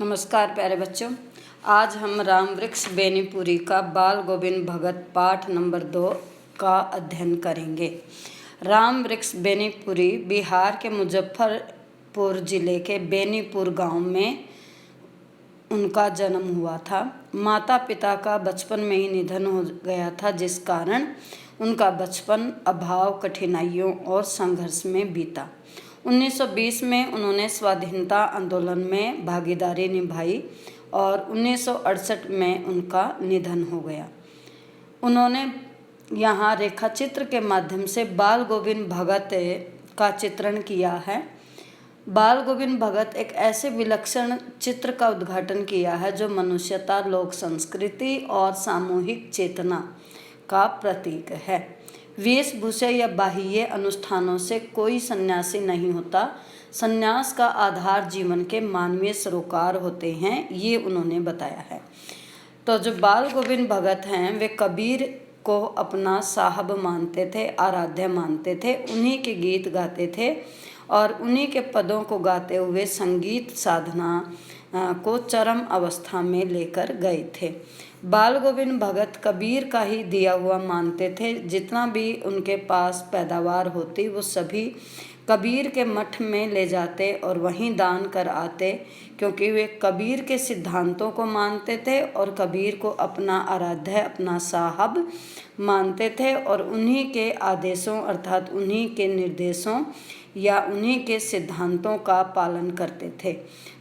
नमस्कार प्यारे बच्चों, आज हम राम वृक्ष बेनीपुरी का बाल गोविंद भगत पाठ नंबर 2 का अध्ययन करेंगे। राम वृक्ष बेनीपुरी बिहार के मुजफ्फरपुर जिले के बेनीपुर गांव में उनका जन्म हुआ था। माता पिता का बचपन में ही निधन हो गया था, जिस कारण उनका बचपन अभाव, कठिनाइयों और संघर्ष में बीता। 1920 में उन्होंने स्वाधीनता आंदोलन में भागीदारी निभाई और 1968 में उनका निधन हो गया। उन्होंने यहाँ रेखाचित्र के माध्यम से बाल गोविंद भगत का चित्रण किया है। बाल गोविंद भगत एक ऐसे विलक्षण चित्र का उद्घाटन किया है जो मनुष्यता, लोक संस्कृति और सामूहिक चेतना का प्रतीक है। वेशभूषा या बाह्य अनुष्ठानों से कोई सन्यासी नहीं होता। सन्यास का आधार जीवन के मानवीय सरोकार होते हैं, ये उन्होंने बताया है। तो जो बाल गोविंद भगत हैं वे कबीर को अपना साहब मानते थे, आराध्य मानते थे, उन्हीं के गीत गाते थे और उन्हीं के पदों को गाते हुए संगीत साधना को चरम अवस्था में लेकर गए थे। बाल गोविंद भगत कबीर का ही दिया हुआ मानते थे। जितना भी उनके पास पैदावार होती वो सभी कबीर के मठ में ले जाते और वहीं दान कर आते, क्योंकि वे कबीर के सिद्धांतों को मानते थे और कबीर को अपना आराध्य, अपना साहब मानते थे और उन्हीं के आदेशों अर्थात उन्हीं के निर्देशों या उन्हीं के सिद्धांतों का पालन करते थे।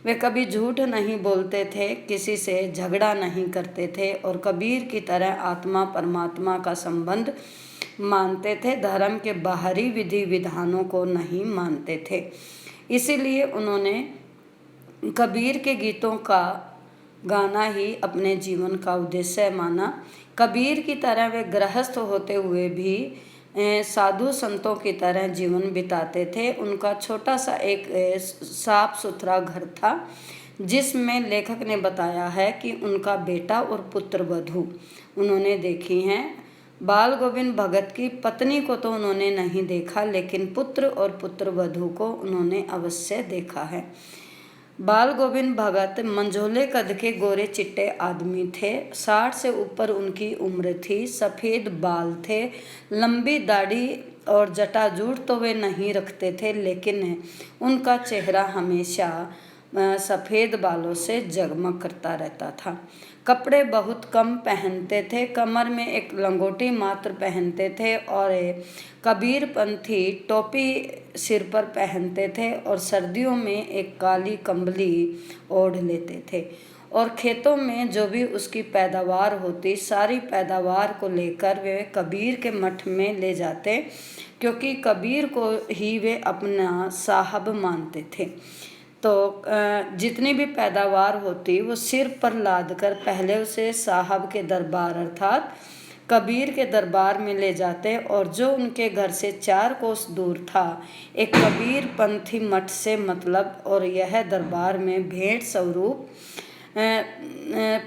वे कभी झूठ नहीं बोलते थे, किसी से झगड़ा नहीं करते थे और कबीर की तरह आत्मा परमात्मा का संबंध मानते थे। धर्म के बाहरी विधि विधानों को नहीं मानते थे। इसीलिए उन्होंने कबीर के गीतों का गाना ही अपने जीवन का उद्देश्य माना। कबीर की तरह वे गृहस्थ होते हुए भी साधु संतों की तरह जीवन बिताते थे। उनका छोटा सा एक साफ सुथरा घर था, जिसमें लेखक ने बताया है कि उनका बेटा और पुत्र वधू उन्होंने देखी हैं। बाल गोविंद भगत की पत्नी को तो उन्होंने नहीं देखा, लेकिन पुत्र और पुत्र वधू को उन्होंने अवश्य देखा है। बाल गोविंद भगत मंझोले कद के गोरे चिट्टे आदमी थे। 60 से ऊपर उनकी उम्र थी। सफ़ेद बाल थे, लंबी दाढ़ी और जटाजूट तो वे नहीं रखते थे, लेकिन उनका चेहरा हमेशा सफ़ेद बालों से जगमग करता रहता था। कपड़े बहुत कम पहनते थे, कमर में एक लंगोटी मात्र पहनते थे और कबीरपंथी टोपी सिर पर पहनते थे और सर्दियों में एक काली कंबली ओढ़ लेते थे और खेतों में जो भी उसकी पैदावार होती, सारी पैदावार को लेकर वे कबीर के मठ में ले जाते, क्योंकि कबीर को ही वे अपना साहब मानते थे। तो जितनी भी पैदावार होती वो सिर पर लाद कर पहले उसे साहब के दरबार अर्थात कबीर के दरबार में ले जाते और जो उनके घर से 4 कोस दूर था एक कबीर पंथी मठ से मतलब, और यह दरबार में भेंट स्वरूप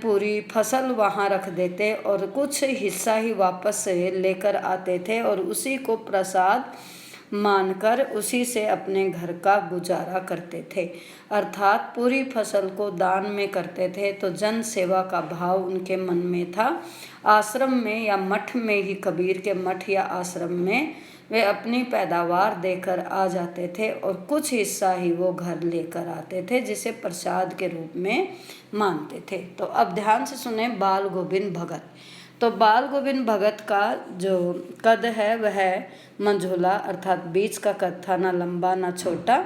पूरी फसल वहाँ रख देते और कुछ हिस्सा ही वापस लेकर आते थे और उसी को प्रसाद मानकर उसी से अपने घर का गुजारा करते थे। अर्थात पूरी फसल को दान में करते थे। तो जन सेवा का भाव उनके मन में था। आश्रम में या मठ में ही, कबीर के मठ या आश्रम में वे अपनी पैदावार देकर आ जाते थे और कुछ हिस्सा ही वो घर लेकर आते थे, जिसे प्रसाद के रूप में मानते थे। तो अब ध्यान से सुने बाल गोविंद भगत। तो बाल गोविंद भगत का जो कद है वह मंझोला अर्थात बीच का कद था, ना लंबा ना छोटा,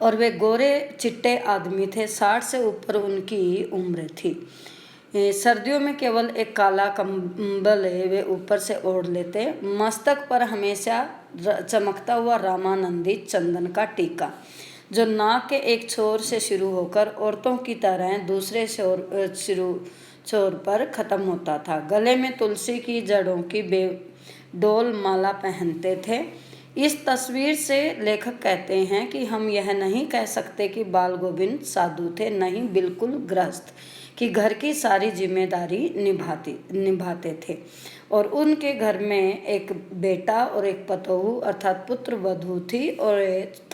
और वे गोरे चिट्टे आदमी थे। 60 से ऊपर उनकी उम्र थी। सर्दियों में केवल एक काला कंबल वे ऊपर से ओढ़ लेते। मस्तक पर हमेशा चमकता हुआ रामानंदी चंदन का टीका, जो नाक के एक छोर से शुरू होकर औरतों की तरह दूसरे छोर पर खत्म होता था। गले में तुलसी की जड़ों की बेडोल माला पहनते थे। इस तस्वीर से लेखक कहते हैं कि हम यह नहीं कह सकते कि बाल गोविंद साधु थे, नहीं, बिल्कुल गृहस्थ कि घर की सारी जिम्मेदारी निभाते थे। और उनके घर में एक बेटा और एक पतोहू अर्थात पुत्र वधू थी और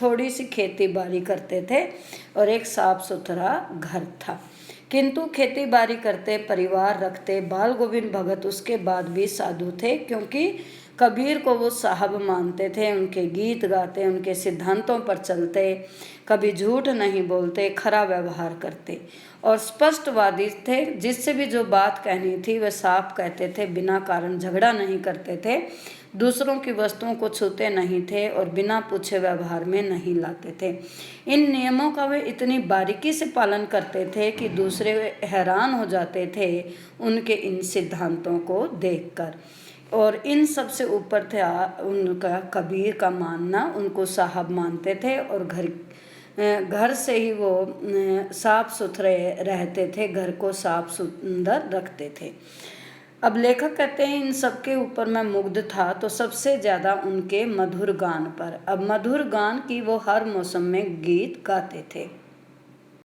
थोड़ी सी खेती बाड़ी करते थे और एक साफ सुथरा घर था। किंतु खेती बाड़ी करते, परिवार रखते बाल गोविंद भगत उसके बाद भी साधु थे, क्योंकि कबीर को वो साहब मानते थे, उनके गीत गाते, उनके सिद्धांतों पर चलते, कभी झूठ नहीं बोलते, खरा व्यवहार करते और स्पष्टवादी थे। जिससे भी जो बात कहनी थी वह साफ कहते थे, बिना कारण झगड़ा नहीं करते थे, दूसरों की वस्तुओं को छूते नहीं थे और बिना पूछे व्यवहार में नहीं लाते थे। इन नियमों का वे इतनी बारीकी से पालन करते थे कि दूसरे हैरान हो जाते थे उनके इन सिद्धांतों को देखकर। और इन सब से ऊपर था उनका कबीर का मानना, उनको साहब मानते थे और घर से ही वो साफ सुथरे रहते थे, घर को साफ सुंदर रखते थे। अब लेखक कहते हैं इन सब के ऊपर मैं मुग्ध था तो सबसे ज़्यादा उनके मधुर गान पर। अब मधुर गान की वो हर मौसम में गीत गाते थे।